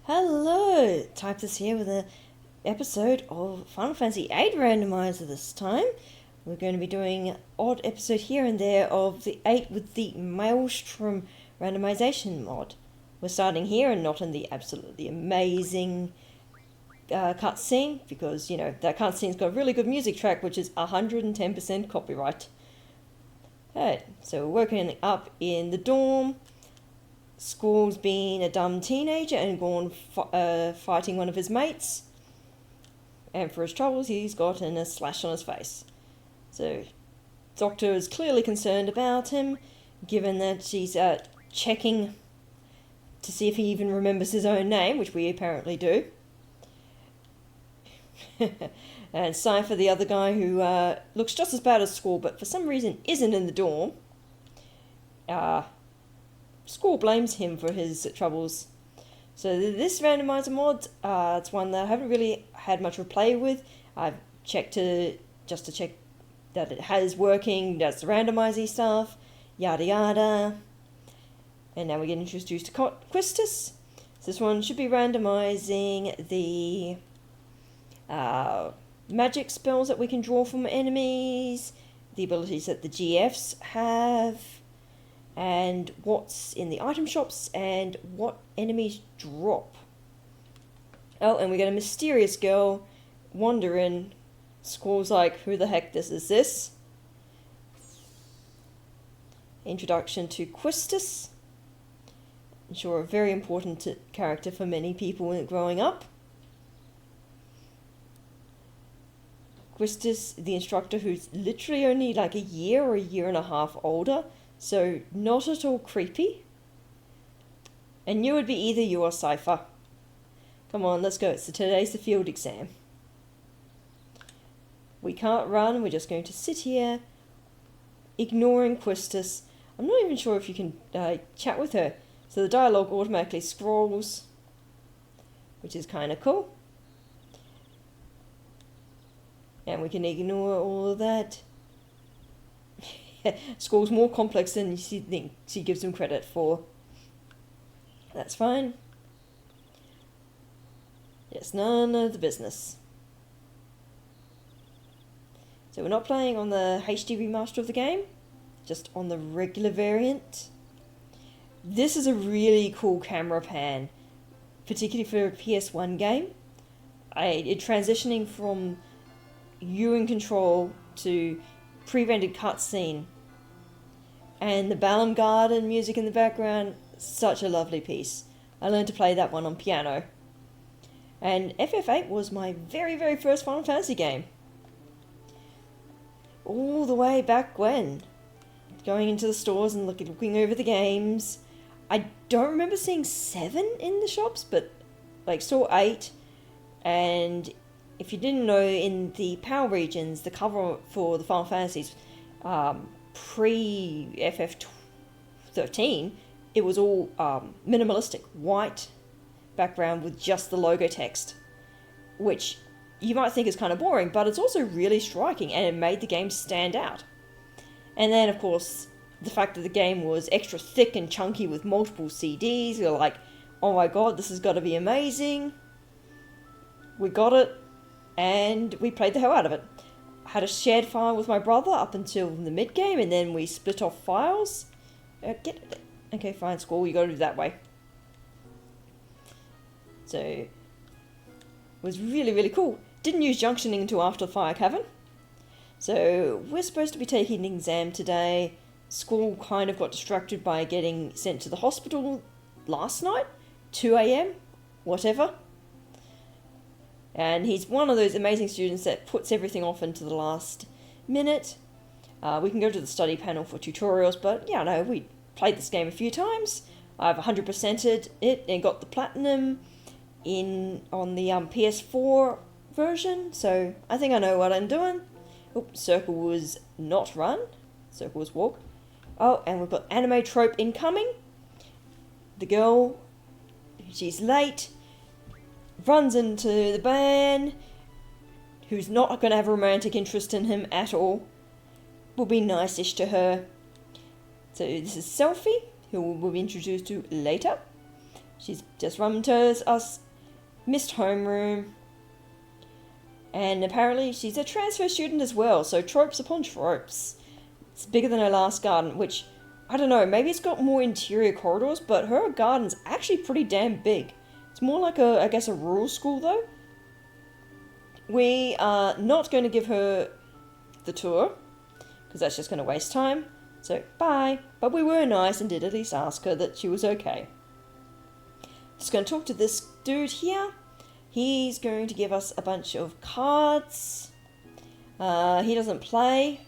Hello! Type this here with an episode of Final Fantasy VIII Randomizer this time. We're going to be doing an odd episode here and there of the 8 with the Maelstrom randomization mod. We're starting here and not in the absolutely amazing cutscene, because, you know, that cutscene's got a really good music track, which is 110% copyright. Alright, so we're working up in the dorm. Squall's been a dumb teenager and gone fighting one of his mates. And for his troubles, he's gotten a slash on his face. So, Doctor is clearly concerned about him, given that she's checking to see if he even remembers his own name, which we apparently do. And Cypher, the other guy who looks just as bad as Squall, but for some reason isn't in the dorm. Squall blames him for his troubles. So this randomizer mod, it's one that I haven't really had much of a play with. I've checked just to check that it has working, does the randomizing stuff, yada yada. And now we get introduced to Quistis. So this one should be randomizing the magic spells that we can draw from enemies, the abilities that the GFs have, and what's in the item shops, and what enemies drop. Oh, and we get a mysterious girl wandering. Squall's like, who the heck is this? Introduction to Quistis. I'm sure a very important character for many people growing up. Quistis, the instructor, who's literally only like a year or a year and a half older, so not at all creepy. And you would be either you or Cypher. Come on, let's go. So today's the field exam. We can't run, we're just going to sit here, ignoring Quistis. I'm not even sure if you can chat with her. So the dialogue automatically scrolls, which is kind of cool. And we can ignore all of that. Squall's more complex than she thinks she gives him credit for. That's fine. Yes, none of the business. So we're not playing on the HD remaster of the game, just on the regular variant. This is a really cool camera pan, particularly for a PS1 game. It transitioning from you in control to pre-rendered cutscene, and the Balam Garden music in the background, such a lovely piece. I learned to play that one on piano. And FF8 was my very, very first Final Fantasy game. All the way back when. Going into the stores and looking over the games. I don't remember seeing 7 in the shops, but like saw 8. And if you didn't know, in the Power regions, the cover for the Final Fantasies pre-FF13, it was all minimalistic, white background with just the logo text, which you might think is kind of boring, but it's also really striking, and it made the game stand out. And then, of course, the fact that the game was extra thick and chunky with multiple CDs, you're like, oh my god, this has got to be amazing. We got it. And we played the hell out of it. I had a shared file with my brother up until the mid-game, and then we split off files. Okay, fine, Squall, you gotta do it that way. So, it was really, really cool. Didn't use junctioning until after the Fire Cavern. So, we're supposed to be taking an exam today. Squall kind of got distracted by getting sent to the hospital last night, 2 AM, whatever. And he's one of those amazing students that puts everything off into the last minute. We can go to the study panel for tutorials, but yeah, no, we played this game a few times. I've 100%ed it and got the platinum on the PS4 version, so I think I know what I'm doing. Oops, circle was not run, circle was walk. Oh, and we've got anime trope incoming. The girl, she's late, runs into the man, who's not going to have a romantic interest in him at all. Will be nice-ish to her. So this is Selphie, who we'll be introduced to later. She's just run to us missed homeroom. And apparently she's a transfer student as well, so tropes upon tropes. It's bigger than her last garden, which, I don't know, maybe it's got more interior corridors, but her garden's actually pretty damn big. It's more like I guess a rural school though. We are not going to give her the tour, because that's just going to waste time. So, bye. But we were nice and did at least ask her that she was okay. Just going to talk to this dude here. He's going to give us a bunch of cards. He doesn't play.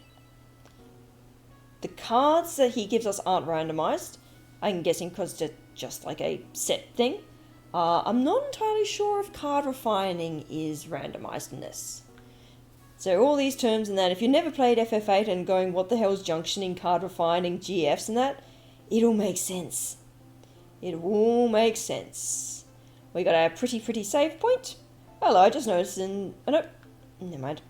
The cards that he gives us aren't randomized. I'm guessing because they're just like a set thing. I'm not entirely sure if card refining is randomized in this. So all these terms and that, if you never played FF8 and going, what the hell is junctioning, card refining, GFs and that, it'll make sense. It all makes sense. We got our pretty save point. Hello, I just noticed oh no, never mind.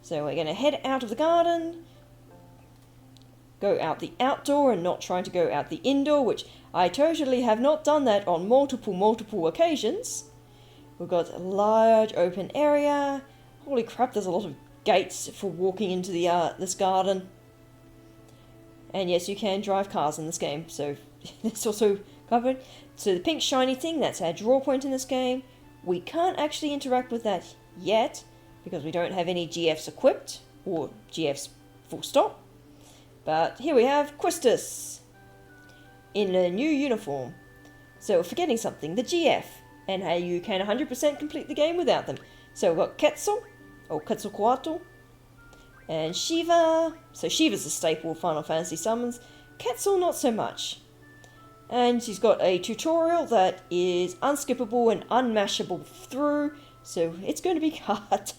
So we're going to head out of the garden. Go out the outdoor and not trying to go out the indoor, which I totally have not done that on multiple occasions. We've got a large open area. Holy crap, there's a lot of gates for walking into this garden. And yes, you can drive cars in this game, so it's also covered. So the pink shiny thing, that's our draw point in this game. We can't actually interact with that yet, because we don't have any GFs equipped, or GFs full stop. But here we have Quistis in a new uniform. So we're forgetting something, the GF, and how you can 100% complete the game without them. So we've got Quetzal, or Quetzalcoatl, and Shiva. So Shiva's a staple of Final Fantasy summons. Quetzal, not so much. And she's got a tutorial that is unskippable and unmashable through, so it's going to be hard.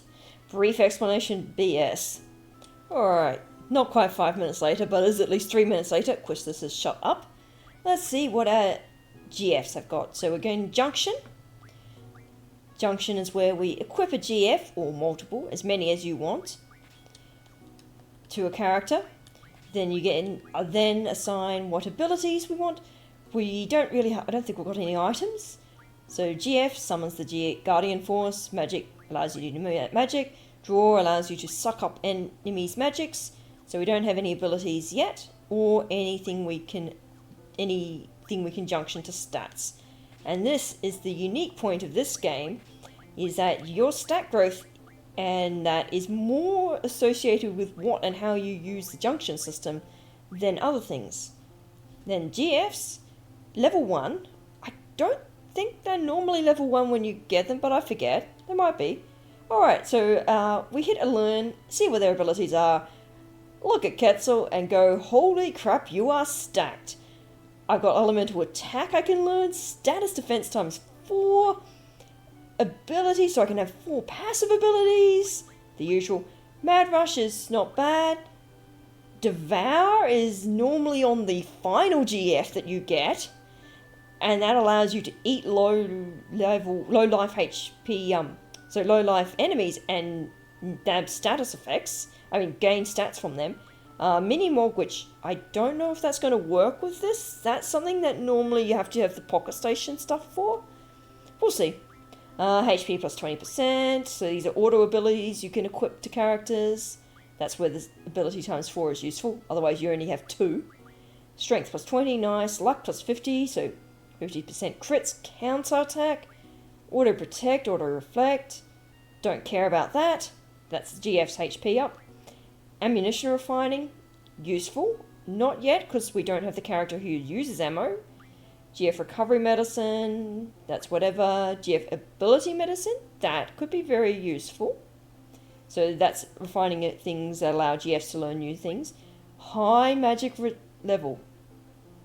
Brief explanation BS. Alright, not quite 5 minutes later, but it's at least 3 minutes later. Quistis has shut up. Let's see what our GFs have got. So we're going Junction. Junction is where we equip a GF, or multiple, as many as you want, to a character. Then you then assign what abilities we want. We don't really I don't think we've got any items. So GF summons the Guardian Force. Magic allows you to do magic. Draw allows you to suck up enemies' magics. So we don't have any abilities yet, or anything we can junction to stats. And this is the unique point of this game, is that your stat growth, and that is more associated with what and how you use the junction system than other things. Then GFs, level 1, I don't think they're normally level 1 when you get them, but I forget, they might be. Alright, so we hit a learn, see what their abilities are, look at Quetzal and go, holy crap, you are stacked. I've got elemental attack I can learn, status defense times 4, ability, so I can have 4 passive abilities, the usual. Mad Rush is not bad. Devour is normally on the final GF that you get, and that allows you to eat low life HP, so low life enemies and nab status effects. I mean, gain stats from them. Mini-Mog, which I don't know if that's going to work with this. That's something that normally you have to have the Pocket Station stuff for. We'll see. HP plus 20%, so these are auto abilities you can equip to characters. That's where the ability times 4 is useful, otherwise you only have 2. Strength plus 20, nice. Luck plus 50, so 50% crits, counter attack. Auto protect, auto reflect. Don't care about that. That's the GF's HP up. Ammunition refining, useful. Not yet, because we don't have the character who uses ammo. GF recovery medicine, that's whatever. GF ability medicine, that could be very useful. So that's refining things that allow GFs to learn new things. High magic level.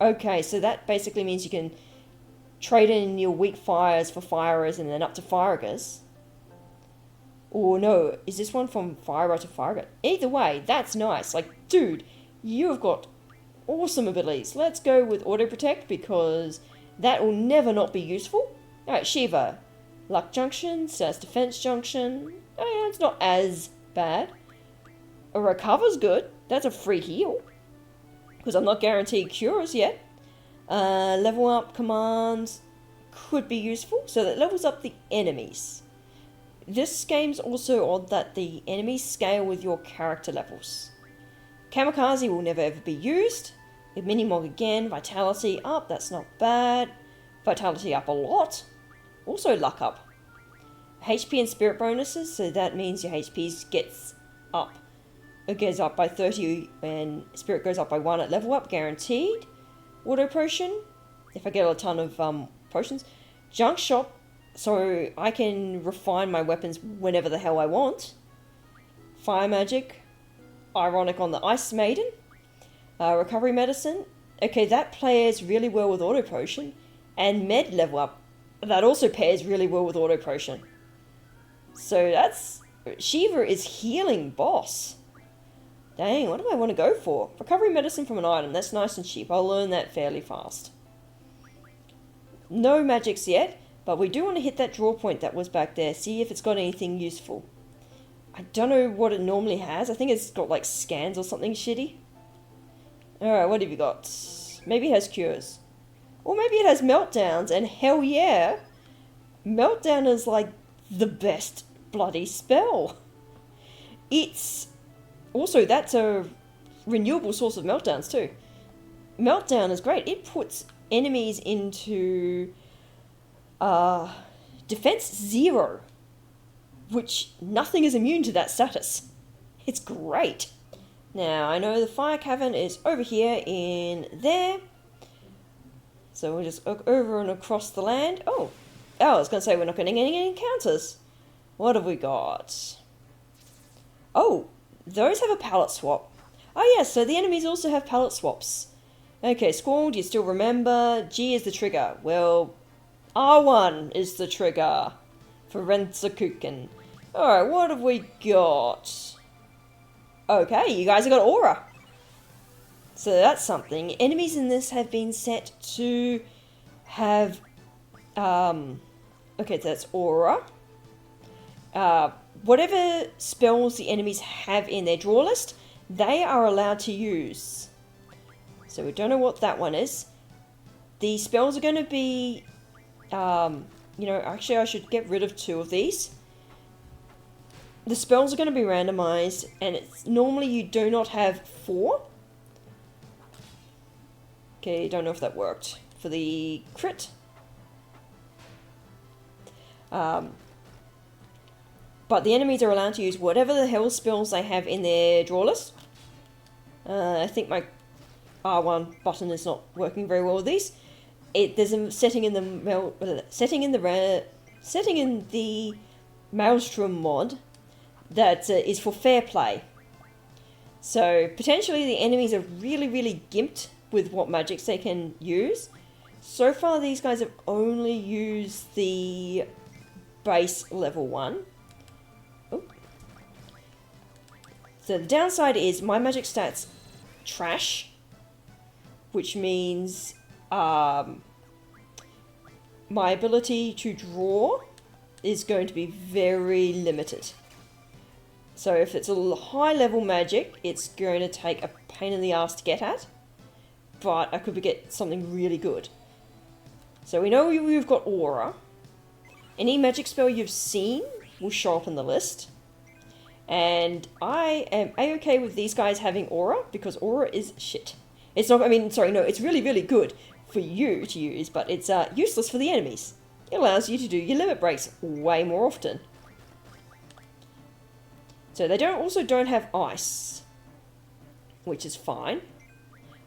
Okay, so that basically means you can trade in your weak fires for firers and then up to firers. Or no, is this one from firer to firer? Either way, that's nice. Like, dude, you have got awesome abilities. Let's go with auto protect because that will never not be useful. Alright, Shiva. Luck junction, status defense junction. It's not as bad. A recover's good. That's a free heal. Because I'm not guaranteed cures yet. Level up commands. could be useful. So that levels up the enemies. This game's also odd that the enemies scale with your character levels. Kamikaze will never ever be used. With Minimog again, Vitality up, that's not bad. Vitality up a lot. Also luck up. HP and Spirit bonuses, so that means your HP gets up. It goes up by 30 and Spirit goes up by 1 at level up, guaranteed. Auto Potion, if I get a ton of potions. Junk Shop, so I can refine my weapons whenever the hell I want. Fire Magic, Ironic on the Ice Maiden. Recovery Medicine, okay, that pairs really well with Auto Potion. And Med level up, that also pairs really well with Auto Potion. So that's... Shiva is healing boss. Dang, what do I want to go for? Recovery Medicine from an item, that's nice and cheap. I'll learn that fairly fast. No magics yet, but we do want to hit that draw point that was back there. See if it's got anything useful. I don't know what it normally has. I think it's got like scans or something shitty. Alright, what have you got? Maybe it has cures. Or maybe it has meltdowns, and hell yeah! Meltdown is like the best bloody spell. It's... Also, that's a renewable source of meltdowns too. Meltdown is great. It puts enemies into defense 0. Which nothing is immune to that status. It's great. Now, I know the fire cavern is over here in there. So we'll just look over and across the land. Oh, I was going to say we're not getting any encounters. What have we got? Oh, those have a palette swap. Oh yes, so the enemies also have palette swaps. Okay, Squall, do you still remember? G is the trigger. Well, R1 is the trigger for Renzakuken. Alright, what have we got? Okay, you guys have got Aura. So that's something. Enemies in this have been set to have... okay, so that's Aura. Whatever spells the enemies have in their draw list, they are allowed to use. So we don't know what that one is. The spells are going to be... you know, actually I should get rid of 2 of these. The spells are going to be randomized, and it's normally you do not have 4. Okay, don't know if that worked for the crit. But the enemies are allowed to use whatever the hell spells they have in their draw list. I think my R1 button is not working very well with these. There's a setting in the Maelstrom mod that is for fair play. So potentially the enemies are really gimped with what magics they can use. So far these guys have only used the base level 1. Oh. So the downside is my magic stats trash, which means my ability to draw is going to be very limited. So if it's a high level magic, it's going to take a pain in the ass to get at, but I could get something really good. So we know we've got Aura. Any magic spell you've seen will show up in the list. And I am a-okay with these guys having Aura, because Aura is shit. It's not, I mean, sorry, no, it's really good for you to use, but it's useless for the enemies. It allows you to do your limit breaks way more often. So they also don't have ice, which is fine.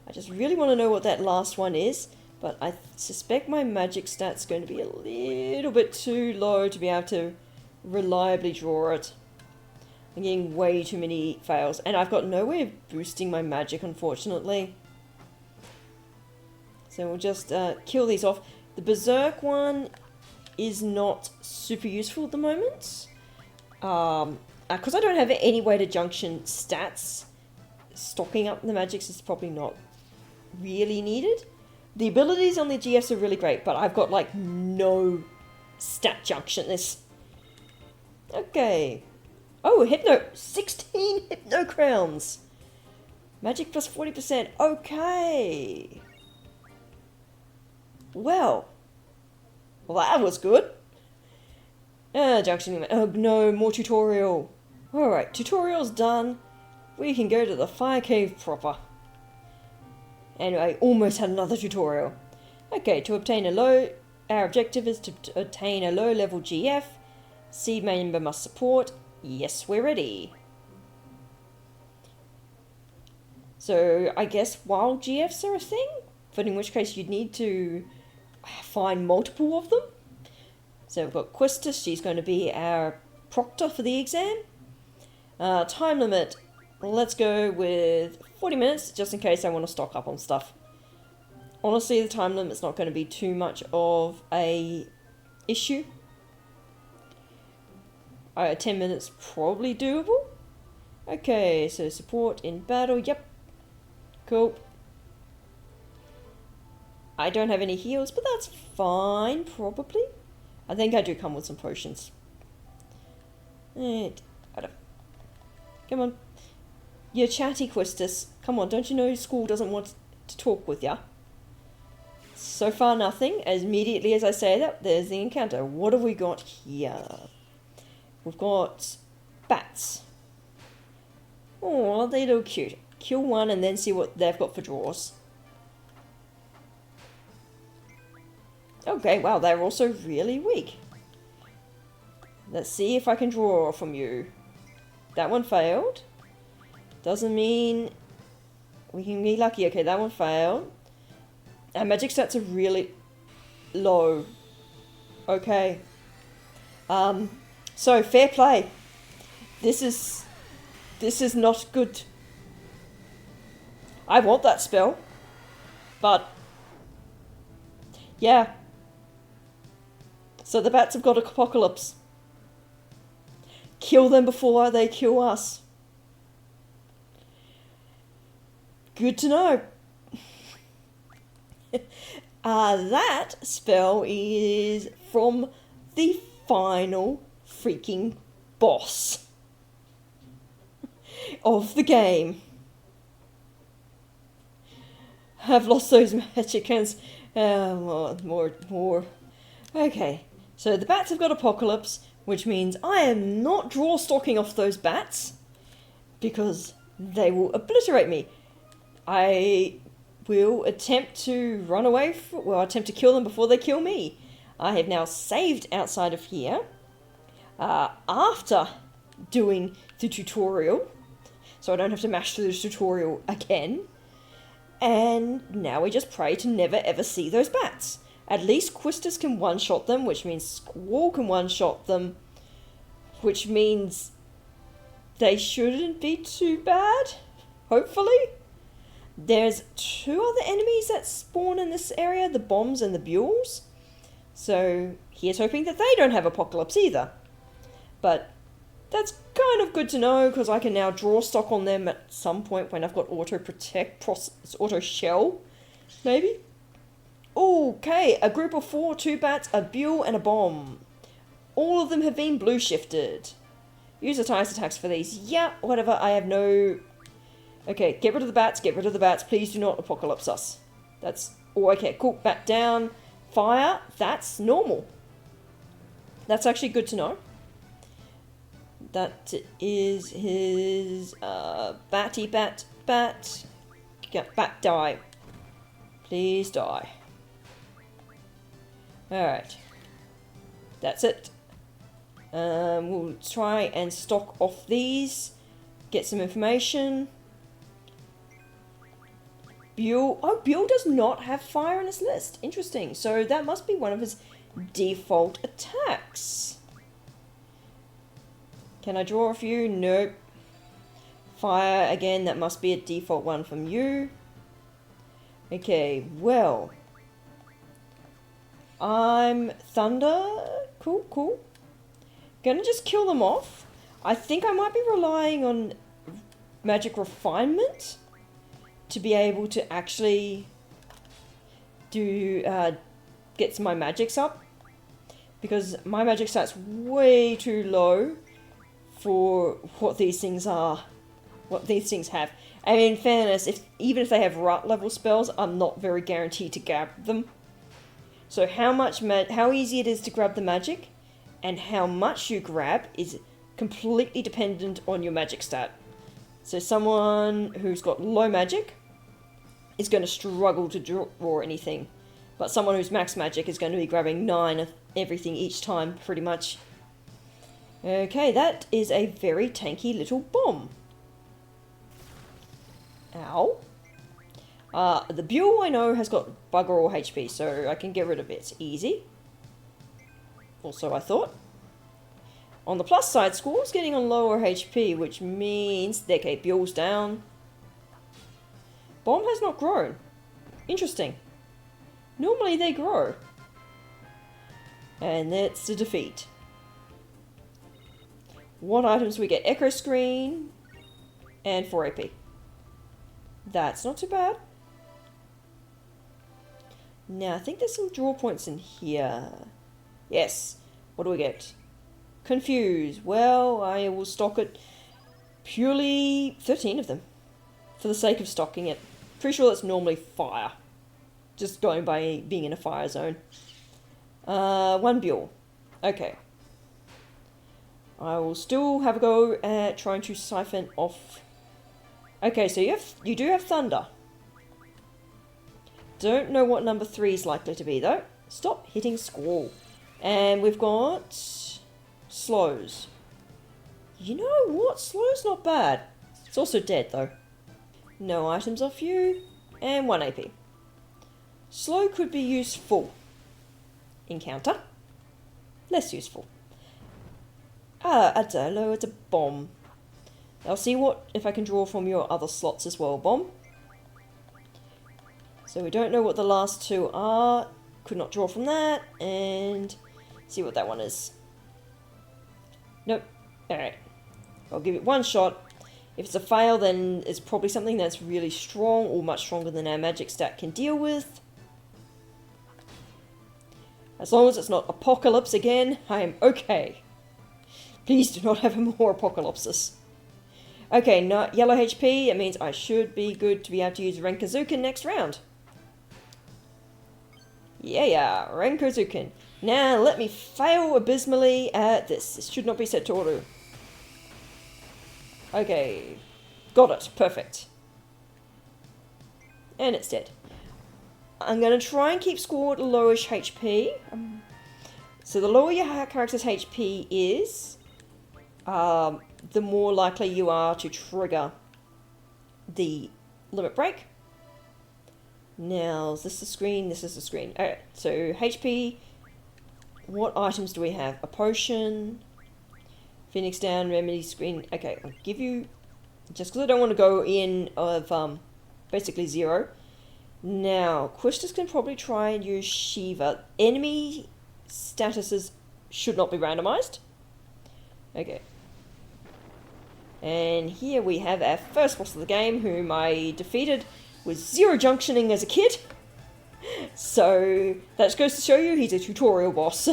I just really want to know what that last one is, but I suspect my magic stat's going to be a little bit too low to be able to reliably draw it. I'm getting way too many fails, and I've got no way of boosting my magic, unfortunately. So we'll just kill these off. The Berserk one is not super useful at the moment. Because I don't have any way to junction stats, stocking up the magics is probably not really needed. The abilities on the GFs are really great, but I've got like no stat junction this. Okay. Oh, 16 Hypno Crowns. Magic plus 40%. Okay. Well, Well, that was good. Junction. Oh no, more tutorial. Alright, tutorial's done. We can go to the fire cave proper. And I almost had another tutorial. Okay, to obtain a low... Our objective is to obtain a low-level GF. Seed member must support. Yes, we're ready. So, I guess wild GFs are a thing? But in which case you'd need to find multiple of them. So we've got Quistis, she's going to be our proctor for the exam. Time limit, let's go with 40 minutes, just in case I want to stock up on stuff. Honestly, the time limit's not going to be too much of a issue. 10 minutes probably doable. Okay, so support in battle, yep. Cool. I don't have any heals, but that's fine, probably. I think I do come with some potions. Come on. You're chatty, Quistis. Come on, don't you know school doesn't want to talk with ya? So far nothing. As immediately as I say that, there's the encounter. What have we got here? We've got bats. Oh, they look cute. Kill one and then see what they've got for draws. Okay, wow, they're also really weak. Let's see if I can draw from you. That one failed. Doesn't mean we can be lucky. Okay, that one failed. Our magic stats are really low. Okay. So, fair play. This is not good. I want that spell. But, yeah. So the bats have got apocalypse. Kill them before they kill us. Good to know. That spell is from the final freaking boss of the game. I've lost those magic hands. More. Okay. So the bats have got apocalypse, which means I am not draw stocking off those bats because they will obliterate me. I will attempt to run away, attempt to kill them before they kill me. I have now saved outside of here after doing the tutorial, so I don't have to mash through the tutorial again. And now we just pray to never ever see those bats. At least Quistis can one-shot them, which means Squall can one-shot them, which means they shouldn't be too bad, hopefully. There's two other enemies that spawn in this area, the bombs and the buells. So here's hoping that they don't have apocalypse either. But that's kind of good to know, because I can now draw stock on them at some point when I've got auto-protect, auto-shell, maybe? Okay, a group of 4, 2 bats, a buell, and a bomb. All of them have been blue shifted. Use the ties attacks for these. Yeah, whatever, I have no... Okay, get rid of the bats, please do not apocalypse us. That's... Oh, okay, cool, bat down. Fire, that's normal. That's actually good to know. That is his... Batty bat. Get bat, die. Please die. Alright. That's it. We'll try and stock off these. Get some information. Buell. Oh, Buell does not have fire on his list. Interesting. So that must be one of his default attacks. Can I draw a few? Nope. Fire, again, that must be a default one from you. Okay, well... I'm Thunder. Cool. Gonna just kill them off. I think I might be relying on magic refinement to be able to actually do get my magics up, because my magic stat's way too low for what these things are, what these things have. And in fairness, even if they have rut level spells, I'm not very guaranteed to grab them. So how easy it is to grab the magic and how much you grab is completely dependent on your magic stat. So someone who's got low magic is going to struggle to draw anything. But someone who's max magic is going to be grabbing 9 of everything each time, pretty much. Okay, that is a very tanky little bomb. Ow. The Buell, I know, has got bugger all HP, so I can get rid of it. Easy. Also, I thought. On the plus side, Squall's getting on lower HP, which means... Okay, Buell's down. Bomb has not grown. Interesting. Normally they grow. And that's the defeat. What items we get? Echo Screen and 4 AP. That's not too bad. Now, I think there's some draw points in here. Yes. What do we get? Confuse. Well, I will stock it purely 13 of them. For the sake of stocking it. Pretty sure that's normally fire. Just going by being in a fire zone. 1 Buell. Okay. I will still have a go at trying to siphon off. Okay, so you do have Thunder. Don't know what number 3 is likely to be, though. Stop hitting Squall. And we've got... Slows. You know what? Slow's not bad. It's also dead, though. No items off you. And 1 AP. Slow could be useful. Encounter. Less useful. Adolo, it's a bomb. I'll see if I can draw from your other slots as well, bomb. So we don't know what the last 2 are. Could not draw from that. And see what that one is. Nope. Alright. I'll give it 1 shot. If it's a fail, then it's probably something that's really strong or much stronger than our magic stat can deal with. As long as it's not Apocalypse again, I am okay. Please do not have more Apocalypses. Okay, no, yellow HP, it means I should be good to be able to use Renkazuken next round. Yeah, Renkazuken. Now let me fail abysmally at this. This should not be set to auto. Okay, got it, perfect. And it's dead. I'm going to try and keep Squall at lowish HP. So the lower your character's HP is, the more likely you are to trigger the limit break. Now, is this the screen? This is the screen. Alright, so HP. What items do we have? A potion. Phoenix down, remedy screen. Okay, I'll give you... Just because I don't want to go in of basically 0. Now, Quistis can probably try and use Shiva. Enemy statuses should not be randomized. Okay. And here we have our first boss of the game, whom I defeated with 0 junctioning as a kid. So, that goes to show you he's a tutorial boss.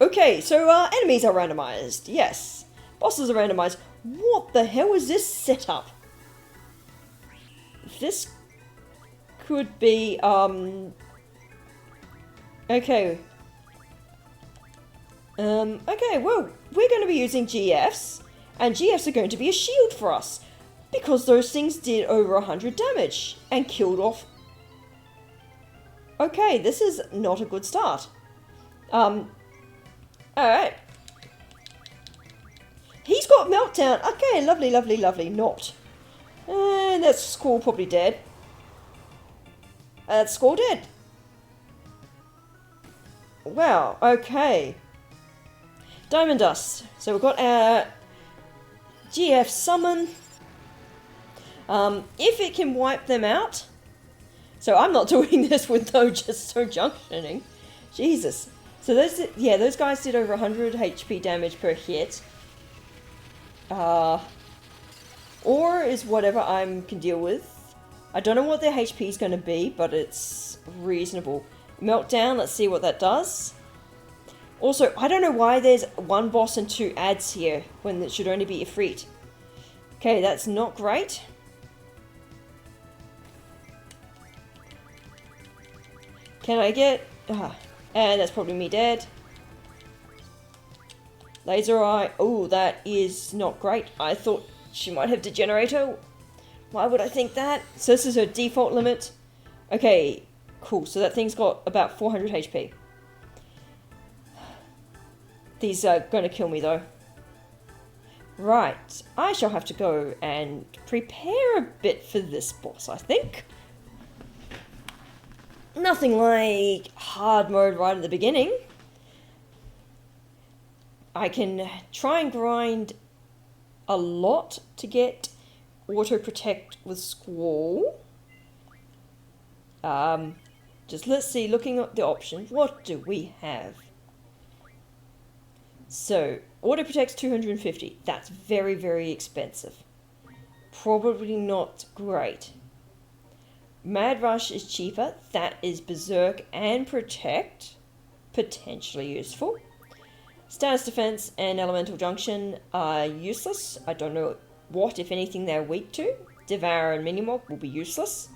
Okay, so enemies are randomized. Yes. Bosses are randomized. What the hell is this setup? This could be, okay. Okay, well, we're going to be using GFs, and GFs are going to be a shield for us, because those things did over 100 damage, and killed off. Okay, this is not a good start. Alright. He's got Meltdown. Okay, lovely, lovely, lovely. Not. And that's Squall probably dead. That's Squall dead. Wow, okay. Diamond Dust. So we've got our GF summon. If it can wipe them out. So I'm not doing this with no junctioning. Jesus. So those guys did over 100 HP damage per hit. Or is whatever I can deal with. I don't know what their HP is going to be, but it's reasonable. Meltdown, let's see what that does. Also, I don't know why there's 1 boss and 2 ads here, when it should only be Ifrit. Okay, that's not great. Can I get... and that's probably me dead. Laser eye. Oh, that is not great. I thought she might have Degenerator. Why would I think that? So this is her default limit. Okay, cool. So that thing's got about 400 HP. These are going to kill me though. Right. I shall have to go and prepare a bit for this boss, I think. Nothing like hard mode right at the beginning. I can try and grind a lot to get auto protect with Squall. Just let's see, looking at the options, what do we have? So, auto protect's 250. That's very, very expensive. Probably not great. Mad Rush is cheaper. That is Berserk and Protect. Potentially useful. Status Defense and Elemental Junction are useless. I don't know what, if anything, they're weak to. Devour and Minimob will be useless.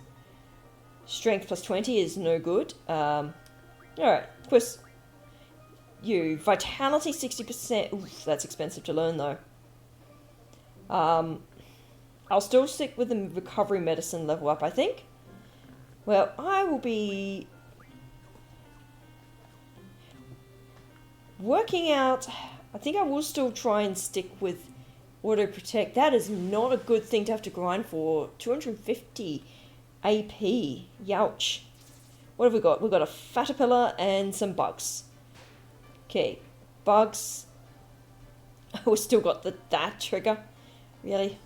Strength plus 20 is no good. Alright, Quest. You. Vitality 60%. Oof, that's expensive to learn though. I'll still stick with the recovery medicine level up, I think. Well, I will be working out. I think I will still try and stick with auto protect. That is not a good thing to have to grind for. 250 AP. Youch. What have we got? We've got a Caterpillar and some bugs. Okay, bugs. We've still got that trigger. Really?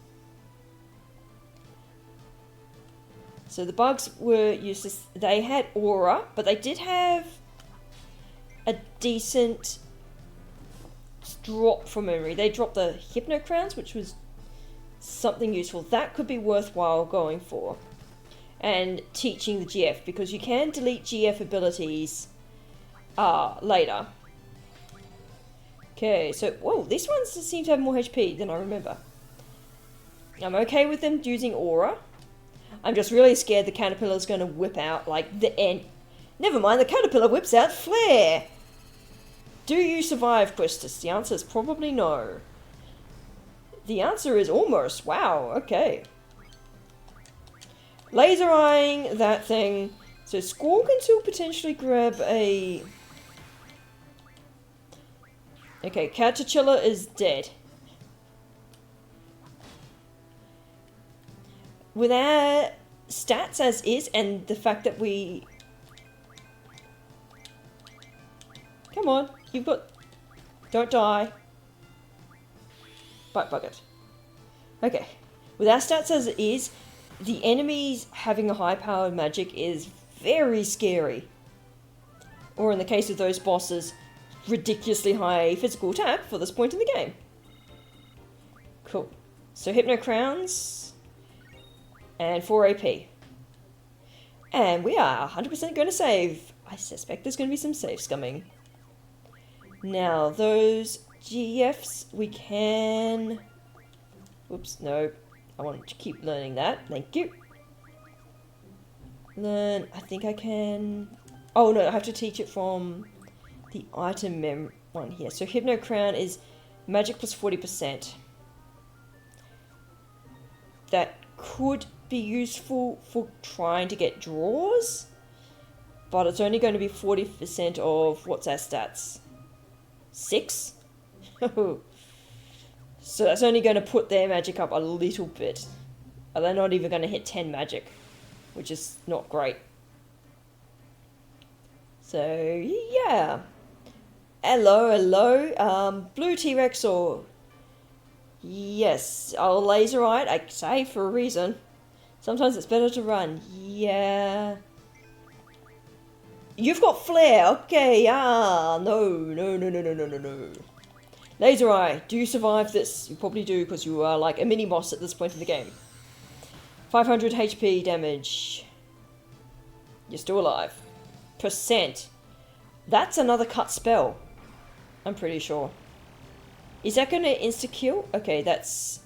So the bugs were useless. They had aura, but they did have a decent drop from memory. They dropped the Hypno Crowns, which was something useful. That could be worthwhile going for. And teaching the GF, because you can delete GF abilities later. Okay, so, whoa, these ones seem to have more HP than I remember. I'm okay with them using aura. I'm just really scared the Caterpillar's going to whip out, like, the end. Never mind, the Caterpillar whips out Flare! Do you survive, Questus? The answer is probably no. The answer is almost. Wow, okay. Laser eyeing that thing. So Squall can still potentially grab a... Okay, Caterpillar is dead. With our stats as is, and the fact that we... Come on, you've got... Don't die. Bite bucket. Okay. With our stats as it is, the enemies having a high-powered magic is very scary. Or in the case of those bosses, ridiculously high physical attack for this point in the game. Cool. So Hypno Crowns and 4 AP. And we are 100% going to save. I suspect there's going to be some saves coming. Now, those GFs we can... Oops, no. I want to keep learning that. Thank you. Learn... I think I can... Oh, no, I have to teach it from the item one here. So Hypno Crown is magic plus 40%. That could be useful for trying to get draws, but it's only going to be 40% of what's our stats? 6? So that's only going to put their magic up a little bit. They're not even going to hit 10 magic, which is not great. So, yeah. Hello, hello. Blue T-Rex or... Yes, I'll laser eye it. I say for a reason. Sometimes it's better to run. Yeah. You've got flare. Okay, no. Laser eye. Do you survive this? You probably do, because you are like a mini-boss at this point in the game. 500 HP damage. You're still alive. Percent. That's another cut spell. I'm pretty sure. Is that going to insta-kill? Okay, that's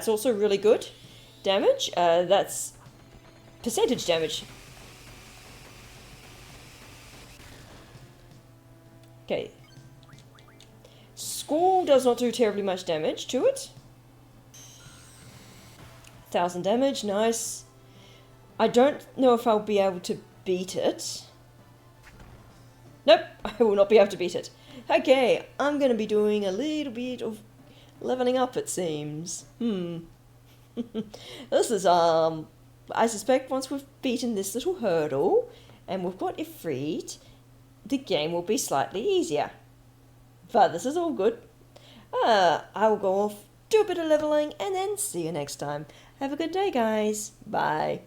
also really good damage. That's percentage damage. Okay. Score does not do terribly much damage to it. 1000 damage, nice. I don't know if I'll be able to beat it. Nope, I will not be able to beat it. Okay, I'm going to be doing a little bit of leveling up, it seems. This is, I suspect once we've beaten this little hurdle, and we've got FFVIII, the game will be slightly easier. But this is all good. I will go off, do a bit of leveling, and then see you next time. Have a good day, guys. Bye.